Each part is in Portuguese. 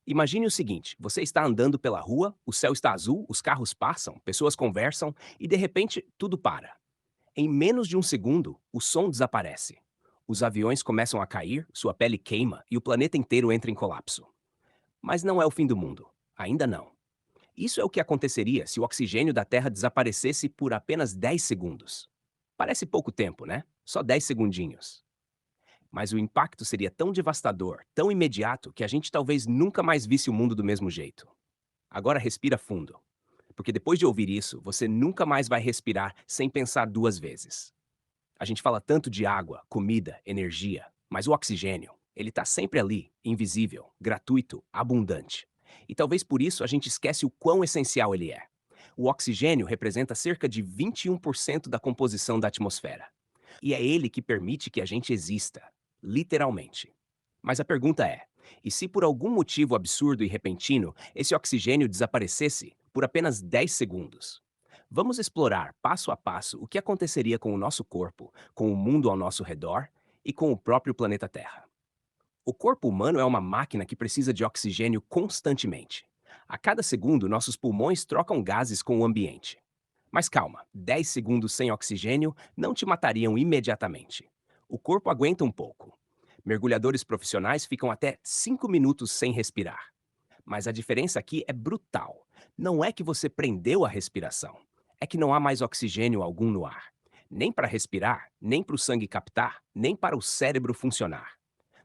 Imagine o seguinte: você está andando pela rua, o céu está azul, os carros passam, pessoas conversam e de repente tudo para. Em menos de um segundo, o som desaparece. Os aviões começam a cair, sua pele queima e o planeta inteiro entra em colapso. Mas não é o fim do mundo. Ainda não. Isso é o que aconteceria se o oxigênio da Terra desaparecesse por apenas 10 segundos. Parece pouco tempo, né? Só 10 segundinhos. Mas o impacto seria tão devastador, tão imediato, que a gente talvez nunca mais visse o mundo do mesmo jeito. Agora respira fundo, porque depois de ouvir isso, você nunca mais vai respirar sem pensar duas vezes. A gente fala tanto de água, comida, energia, mas o oxigênio, ele está sempre ali, invisível, gratuito, abundante. E talvez por isso a gente esquece o quão essencial ele é. O oxigênio representa cerca de 21% da composição da atmosfera. E é ele que permite que a gente exista, literalmente. Mas a pergunta é: e se por algum motivo absurdo e repentino esse oxigênio desaparecesse por apenas 10 segundos? Vamos explorar passo a passo o que aconteceria com o nosso corpo, com o mundo ao nosso redor e com o próprio planeta Terra. O corpo humano é uma máquina que precisa de oxigênio constantemente. A cada segundo, nossos pulmões trocam gases com o ambiente. Mas calma, 10 segundos sem oxigênio não te matariam imediatamente. O corpo aguenta um pouco. Mergulhadores profissionais ficam até 5 minutos sem respirar. Mas a diferença aqui é brutal. Não é que você prendeu a respiração, é que não há mais oxigênio algum no ar. Nem para respirar, nem para o sangue captar, nem para o cérebro funcionar.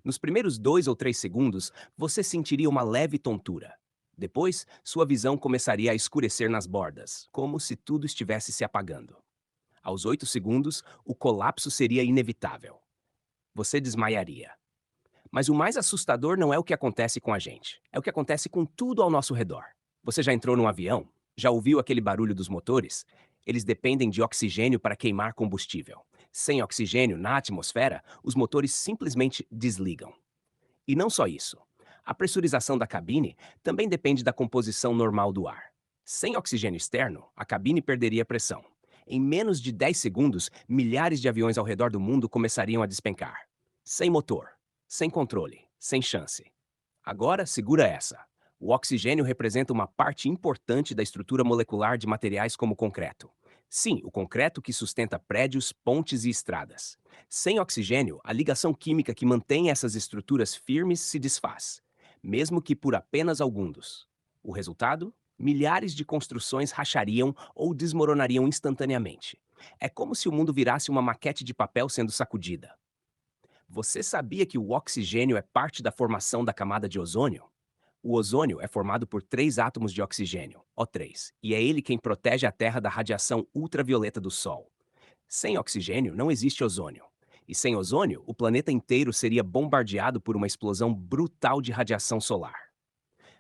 Nos primeiros 2 ou 3 segundos, você sentiria uma leve tontura. Depois, sua visão começaria a escurecer nas bordas, como se tudo estivesse se apagando. Aos 8 segundos, o colapso seria inevitável. Você desmaiaria. Mas o mais assustador não é o que acontece com a gente, é o que acontece com tudo ao nosso redor. Você já entrou num avião? Já ouviu aquele barulho dos motores? Eles dependem de oxigênio para queimar combustível. Sem oxigênio na atmosfera, os motores simplesmente desligam. E não só isso. A pressurização da cabine também depende da composição normal do ar. Sem oxigênio externo, a cabine perderia pressão. Em menos de 10 segundos, milhares de aviões ao redor do mundo começariam a despencar. Sem motor, sem controle, sem chance. Agora, segura essa. O oxigênio representa uma parte importante da estrutura molecular de materiais como o concreto. Sim, o concreto que sustenta prédios, pontes e estradas. Sem oxigênio, a ligação química que mantém essas estruturas firmes se desfaz, mesmo que por apenas alguns. O resultado? Milhares de construções rachariam ou desmoronariam instantaneamente. É como se o mundo virasse uma maquete de papel sendo sacudida. Você sabia que o oxigênio é parte da formação da camada de ozônio? O ozônio é formado por três átomos de oxigênio, O3, e é ele quem protege a Terra da radiação ultravioleta do Sol. Sem oxigênio, não existe ozônio. E sem ozônio, o planeta inteiro seria bombardeado por uma explosão brutal de radiação solar.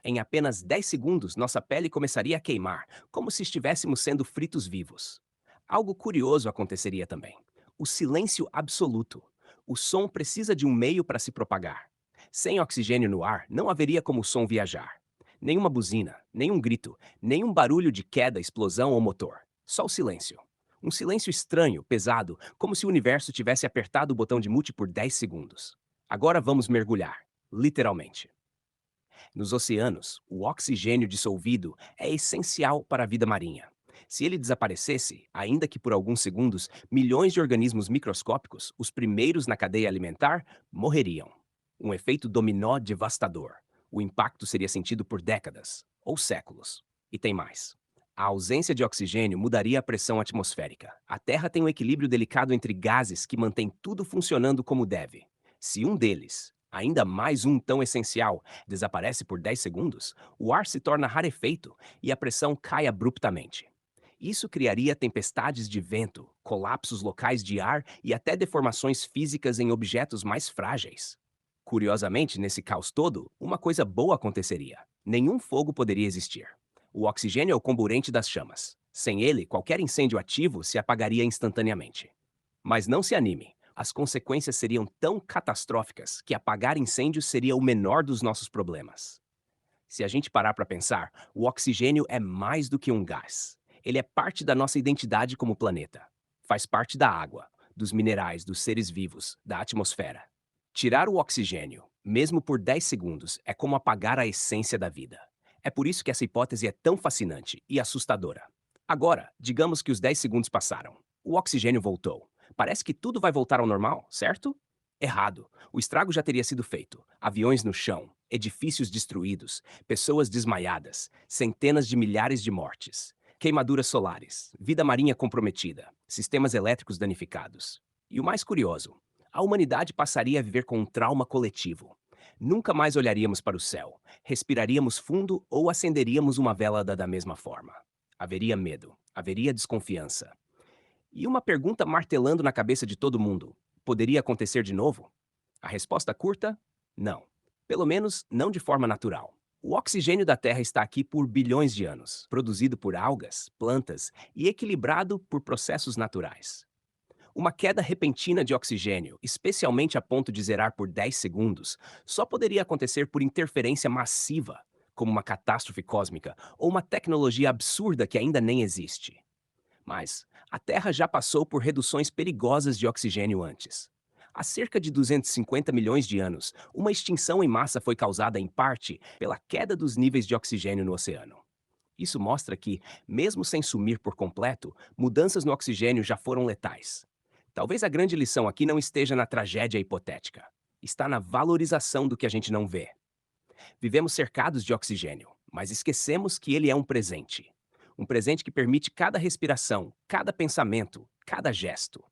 Em apenas 10 segundos, nossa pele começaria a queimar, como se estivéssemos sendo fritos vivos. Algo curioso aconteceria também: o silêncio absoluto. O som precisa de um meio para se propagar. Sem oxigênio no ar, não haveria como o som viajar. Nenhuma buzina, nenhum grito, nenhum barulho de queda, explosão ou motor. Só o silêncio. Um silêncio estranho, pesado, como se o universo tivesse apertado o botão de mute por 10 segundos. Agora vamos mergulhar, literalmente. Nos oceanos, o oxigênio dissolvido é essencial para a vida marinha. Se ele desaparecesse, ainda que por alguns segundos, milhões de organismos microscópicos, os primeiros na cadeia alimentar, morreriam. Um efeito dominó devastador. O impacto seria sentido por décadas ou séculos. E tem mais. A ausência de oxigênio mudaria a pressão atmosférica. A Terra tem um equilíbrio delicado entre gases que mantém tudo funcionando como deve. Se um deles, ainda mais um tão essencial, desaparece por 10 segundos, o ar se torna rarefeito e a pressão cai abruptamente. Isso criaria tempestades de vento, colapsos locais de ar e até deformações físicas em objetos mais frágeis. Curiosamente, nesse caos todo, uma coisa boa aconteceria: nenhum fogo poderia existir. O oxigênio é o comburente das chamas. Sem ele, qualquer incêndio ativo se apagaria instantaneamente. Mas não se anime. As consequências seriam tão catastróficas que apagar incêndios seria o menor dos nossos problemas. Se a gente parar para pensar, o oxigênio é mais do que um gás. Ele é parte da nossa identidade como planeta. Faz parte da água, dos minerais, dos seres vivos, da atmosfera. Tirar o oxigênio, mesmo por 10 segundos, é como apagar a essência da vida. É por isso que essa hipótese é tão fascinante e assustadora. Agora, digamos que os 10 segundos passaram. O oxigênio voltou. Parece que tudo vai voltar ao normal, certo? Errado. O estrago já teria sido feito. Aviões no chão, edifícios destruídos, pessoas desmaiadas, centenas de milhares de mortes, queimaduras solares, vida marinha comprometida, sistemas elétricos danificados. E o mais curioso, a humanidade passaria a viver com um trauma coletivo. Nunca mais olharíamos para o céu, respiraríamos fundo ou acenderíamos uma vela da mesma forma. Haveria medo, haveria desconfiança. E uma pergunta martelando na cabeça de todo mundo: poderia acontecer de novo? A resposta curta: não. Pelo menos não de forma natural. O oxigênio da Terra está aqui por bilhões de anos, produzido por algas, plantas e equilibrado por processos naturais. Uma queda repentina de oxigênio, especialmente a ponto de zerar por 10 segundos, só poderia acontecer por interferência massiva, como uma catástrofe cósmica ou uma tecnologia absurda que ainda nem existe. Mas a Terra já passou por reduções perigosas de oxigênio antes. Há cerca de 250 milhões de anos, uma extinção em massa foi causada em parte pela queda dos níveis de oxigênio no oceano. Isso mostra que, mesmo sem sumir por completo, mudanças no oxigênio já foram letais. Talvez a grande lição aqui não esteja na tragédia hipotética. Está na valorização do que a gente não vê. Vivemos cercados de oxigênio, mas esquecemos que ele é um presente. Um presente que permite cada respiração, cada pensamento, cada gesto.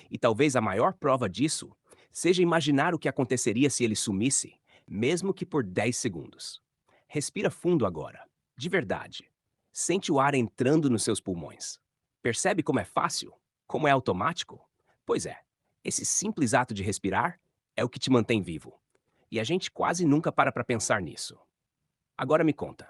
E talvez a maior prova disso seja imaginar o que aconteceria se ele sumisse, mesmo que por 10 segundos. Respira fundo agora, de verdade. Sente o ar entrando nos seus pulmões. Percebe como é fácil? Como é automático? Pois é, esse simples ato de respirar é o que te mantém vivo. E a gente quase nunca para pensar nisso. Agora me conta,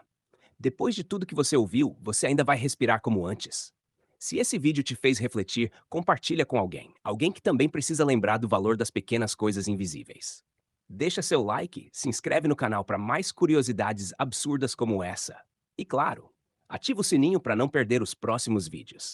depois de tudo que você ouviu, você ainda vai respirar como antes? Se esse vídeo te fez refletir, compartilha com alguém. Alguém que também precisa lembrar do valor das pequenas coisas invisíveis. Deixa seu like, se inscreve no canal para mais curiosidades absurdas como essa. E claro, ativa o sininho para não perder os próximos vídeos.